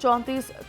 34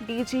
DG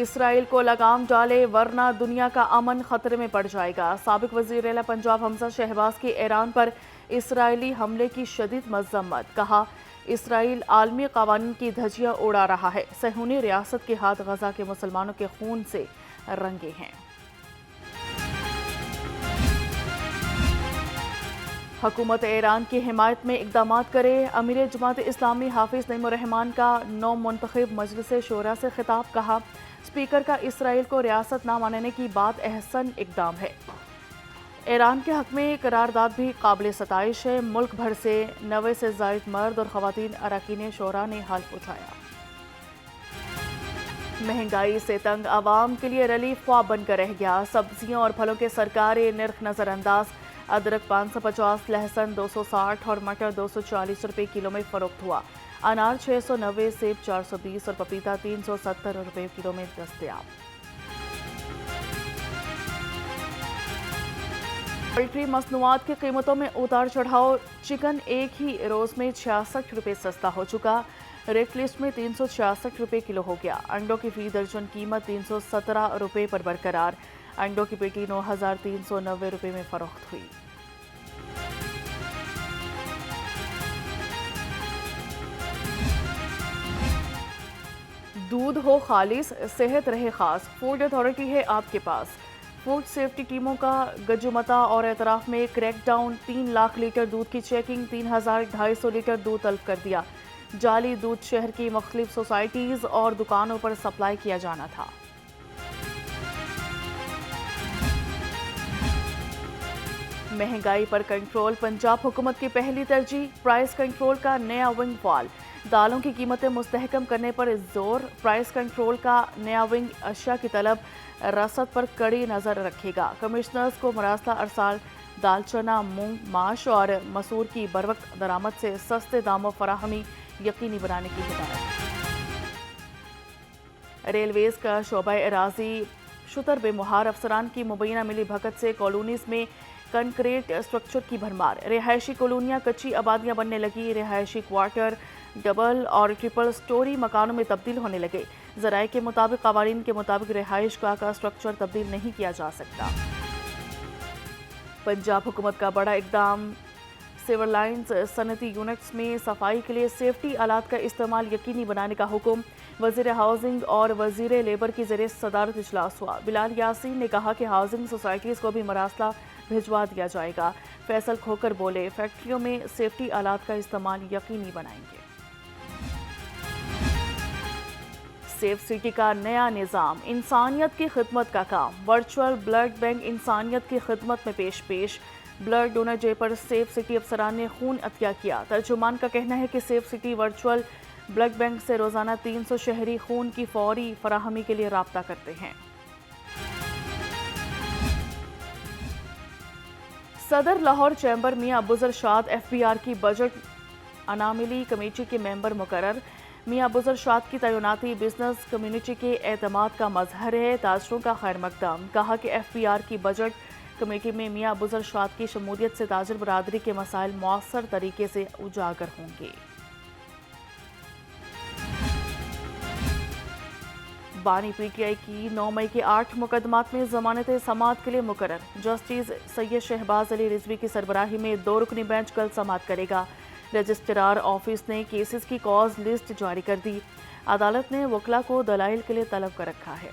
اسرائیل کو لگام ڈالے ورنہ دنیا کا امن خطرے میں پڑ جائے گا۔ سابق وزیر اعلیٰ پنجاب حمزہ شہباز کی ایران پر اسرائیلی حملے کی شدید مذمت، کہا اسرائیل عالمی قوانین کی دھجیاں اڑا رہا ہے، صہیونی ریاست کے ہاتھ غزہ کے مسلمانوں کے خون سے رنگے ہیں۔ حکومت ایران کی حمایت میں اقدامات کرے، امیر جماعت اسلامی حافظ نعیم الرحمان کا نو منتخب مجلس شورا سے خطاب، کہا اسپیکر کا اسرائیل کو ریاست نہ ماننے کی بات احسن اقدام ہے۔ ایران کے حق میں قرارداد بھی قابل ستائش ہے، ملک بھر سے 90 سے زائد مرد اور خواتین اراکین شورا نے حلف اٹھایا۔ مہنگائی سے تنگ عوام کے لیے ریلیف خواہ بن کر رہ گیا، سبزیوں اور پھلوں کے سرکاری نرخ نظر انداز، ادرک 550، لہسن 260 اور مٹر 240 روپے کلو میں فروخت ہوا، انار 690، سیب 420 اور پپیتا 370 روپے کلو میں دستیاب۔ پولٹری مصنوعات کی قیمتوں میں اتار چڑھاؤ، چکن ایک ہی روز میں 66 روپے سستا ہو چکا، ریٹ لسٹ میں 366 روپے کلو ہو گیا، انڈوں کی فی درجن قیمت 317 روپے پر برقرار، انڈوں کی پیٹی 9390 روپے میں فروخت ہوئی۔ دودھ ہو خالص، صحت رہے خاص، فوڈ اتھارٹی ہے آپ کے پاس۔ فوڈ سیفٹی ٹیموں کا گجمتا اور اعتراف میں کریک ڈاؤن، 3 لاکھ لیٹر دودھ کی چیکنگ، 3250 لیٹر دودھ طلب کر دیا، جعلی دودھ شہر کی مختلف سوسائٹیز اور دکانوں پر سپلائی کیا جانا تھا۔ مہنگائی پر کنٹرول پنجاب حکومت کی پہلی ترجیح، پرائس کنٹرول کا نیا ونگ فعال، دالوں کی قیمتیں مستحکم کرنے پر زور، پرائس کنٹرول کا نیا ونگ اشیاء کی طلب رسد پر کڑی نظر رکھے گا، کمشنرز کو مراسلہ ارسال دال چنا، مونگ، ماش اور مسور کی بروقت درآمد سے سستے داموں فراہمی یقینی بنانے کی ہدایت۔ ریلویز کا شعبہ اراضی شتر بے مہار، افسران کی مبینہ ملی بھگت سے کالونیز میں کنکریٹ سٹرکچر کی بھرمار، رہائشی کالونیاں کچی آبادیاں بننے لگی، رہائشی کوارٹر ڈبل اور ٹرپل سٹوری مکانوں میں تبدیل ہونے لگے، ذرائع کے مطابق قوانین کے مطابق رہائش گاہ کا سٹرکچر تبدیل نہیں کیا جا سکتا۔ پنجاب حکومت کا بڑا اقدام، سیور لائنز صنعتی یونٹس میں صفائی کے لیے سیفٹی آلات کا استعمال یقینی بنانے کا حکم، وزیر ہاؤسنگ اور وزیر لیبر کی زیر صدارت اجلاس ہوا، بلال یاسین نے کہا کہ ہاؤسنگ سوسائٹیز کو بھی مراسلہ بھجوا دیا جائے گا، فیصل کھوکر بولے فیکٹریوں میں سیفٹی آلات کا استعمال یقینی بنائیں گے۔ سیف سٹی کا نیا نظام، انسانیت کی خدمت کا کام، ورچوئل بلڈ بینک انسانیت کی خدمت میں پیش بلڈ ڈونر ڈے پر سیف سٹی افسران نے خون عطیہ کیا، ترجمان کا کہنا ہے کہ safe city virtual blood bank سے روزانہ 300 شہری خون کی فوری فراہمی کے لیے رابطہ کرتے ہیں۔ صدر لاہور چیمبر میاں ابوذر شاد ایف بی آر کی بجٹ اناملی کمیٹی کے ممبر مقرر، میاں ابوذر شاد کی تعیناتی بزنس کمیونٹی کے اعتماد کا مظہر ہے، تاجروں کا خیر مقدم، کہا کہ ایف بی آر کی بجٹ کمیٹی میں میاں ابوذر شاد کی شمولیت سے تاجر برادری کے مسائل مؤثر طریقے سے اجاگر ہوں گے۔ بانی پی ٹی آئی کی 9 مئی کے 8 مقدمات میں ضمانت سماعت کے لیے مقرر، جسٹس سید شہباز علی رضوی کی سربراہی میں 2 رکنی بینچ کل سماعت کرے گا، رجسٹرار آفس نے کیسز کی کاز لسٹ جاری کر دی، عدالت نے وکلاء کو دلائل کے لیے طلب کر رکھا ہے۔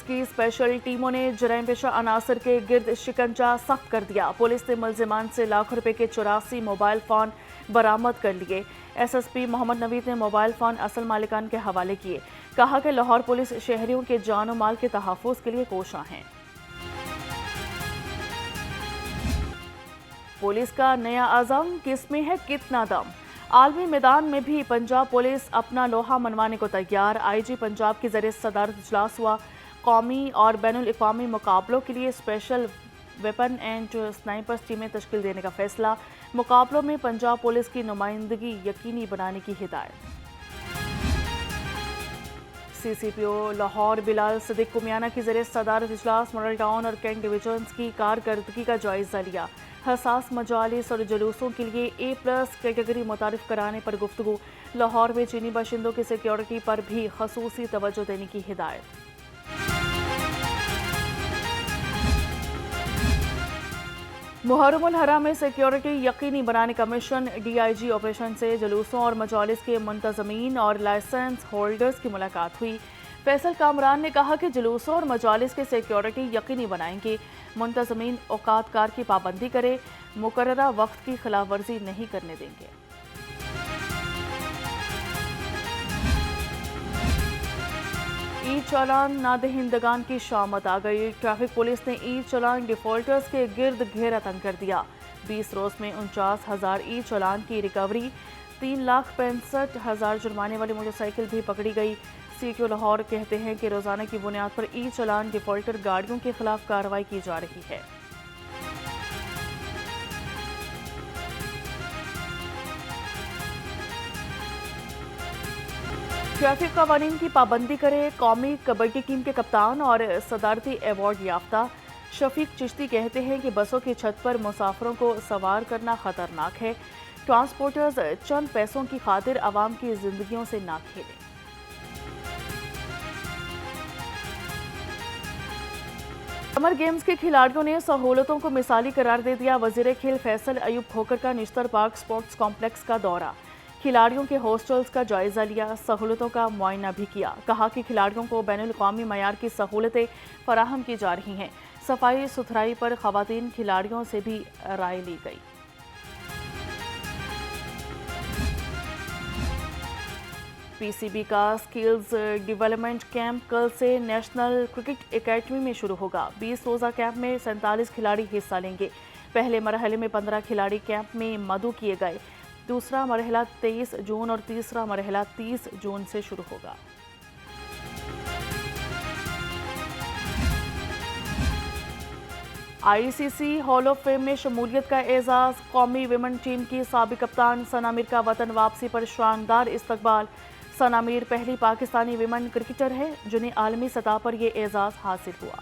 کی اسپیشل ٹیموں نے جرائم پیشہ عناصر کے گرد شکنجہ سخت کر دیا، پولیس نے ملزمان سے لاکھ روپے کے 84 موبائل فون برآمد کر لیے، ایس ایس پی محمد نوید نے موبائل فون اصل مالکان کے حوالے کیے، کہا کہ لاہور پولیس شہریوں کے جان و مال کے تحفظ کے لیے کوشاں ہیں۔ پولیس کا نیا عزم، کس میں ہے کتنا دم، عالمی میدان میں بھی پنجاب پولیس اپنا لوہا منوانے کو تیار، آئی جی پنجاب کی زیر صدارت اجلاس ہوا، قومی اور بین الاقوامی مقابلوں کے لیے اسپیشل ویپن اینڈ سنائپرز ٹیمیں تشکیل دینے کا فیصلہ، مقابلوں میں پنجاب پولیس کی نمائندگی یقینی بنانے کی ہدایت۔ سی سی پی او لاہور بلال صدیق کمیانہ کی زیر صدارت اجلاس، ماڈل ٹاؤن اور کینٹ ڈویژنز کی کارکردگی کا جائزہ لیا، حساس مجالس اور جلوسوں کے لیے A+ کیٹیگری متعارف کرانے پر گفتگو۔ لاہور میں چینی باشندوں کی سیکیورٹی پر بھی خصوصی توجہ دینے کی ہدایت۔ محرم الحرام میں سیکیورٹی یقینی بنانے کا مشن۔ DIG آپریشن سے جلوسوں اور مجالس کے منتظمین اور لائسنس ہولڈرز کی ملاقات ہوئی۔ فیصل کامران نے کہا کہ جلوسوں اور مجالس کے سیکیورٹی یقینی بنائیں گے، منتظمین اوقات کار کی پابندی کرے، مقررہ وقت کی خلاف ورزی نہیں کرنے دیں گے۔ ای چالان نہ دہندگان کی شامت آ گئی۔ ٹریفک پولیس نے ای چالان ڈیفالٹرز کے گرد گھیرا تنگ کر دیا۔ 20 روز میں 49,000 ای چالان کی ریکوری، 3,65,000 جرمانے والی موٹر سائیکل بھی پکڑی گئی۔ CTO لاہور کہتے ہیں کہ روزانہ کی بنیاد پر ای چالان ڈیفالٹر گاڑیوں کے خلاف کارروائی کی جا رہی ہے۔ ٹریفک قوانین کی پابندی کرے۔ قومی کبڈی ٹیم کے کپتان اور صدارتی ایوارڈ یافتہ شفیق چشتی کہتے ہیں کہ بسوں کی چھت پر مسافروں کو سوار کرنا خطرناک ہے۔ ٹرانسپورٹرز چند پیسوں کی خاطر عوام کی زندگیوں سے نہ کھیلیں۔ سمر گیمز کے کھلاڑیوں نے سہولتوں کو مثالی قرار دے دیا۔ وزیر کھیل فیصل ایوب کھوکھر کا نشتر پارک سپورٹس کمپلیکس کا دورہ، کھلاڑیوں کے ہاسٹلز کا جائزہ لیا، سہولتوں کا معائنہ بھی کیا۔ کہا کہ کھلاڑیوں کو بین الاقوامی معیار کی سہولتیں فراہم کی جا رہی ہیں۔ صفائی ستھرائی پر خواتین کھلاڑیوں سے بھی رائے لی گئی۔ PCB کا سکلز ڈیولپمنٹ کیمپ کل سے نیشنل کرکٹ اکیڈمی میں شروع ہوگا۔ 20 روزہ کیمپ میں 47 کھلاڑی حصہ لیں گے۔ پہلے مرحلے میں 15 کھلاڑی کیمپ میں مدعو کیے گئے۔ دوسرا مرحلہ 23 جون اور تیسرا مرحلہ 30 جون سے شروع ہوگا۔ ICC ہال آف فیم میں شمولیت کا اعزاز۔ قومی ویمن ٹیم کی سابق کپتان ثنا میر کا وطن واپسی پر شاندار استقبال۔ ثنا میر پہلی پاکستانی ویمن کرکٹر ہے جنہیں عالمی سطح پر یہ اعزاز حاصل ہوا۔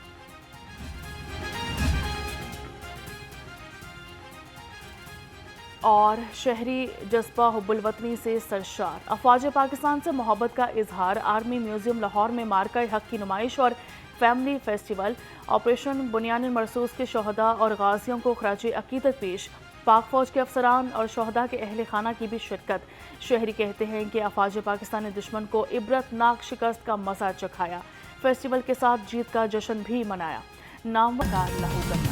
اور شہری جذبہ حب الوطنی سے سرشار، افواج پاکستان سے محبت کا اظہار۔ آرمی میوزیم لاہور میں مارکہ حق کی نمائش اور فیملی فیسٹیول۔ آپریشن بنیان المرصوص کے شہداء اور غازیوں کو خراج عقیدت پیش۔ پاک فوج کے افسران اور شہداء کے اہل خانہ کی بھی شرکت۔ شہری کہتے ہیں کہ افواج پاکستان نے دشمن کو عبرت ناک شکست کا مزہ چکھایا۔ فیسٹیول کے ساتھ جیت کا جشن بھی منایا۔ نامور کا لہو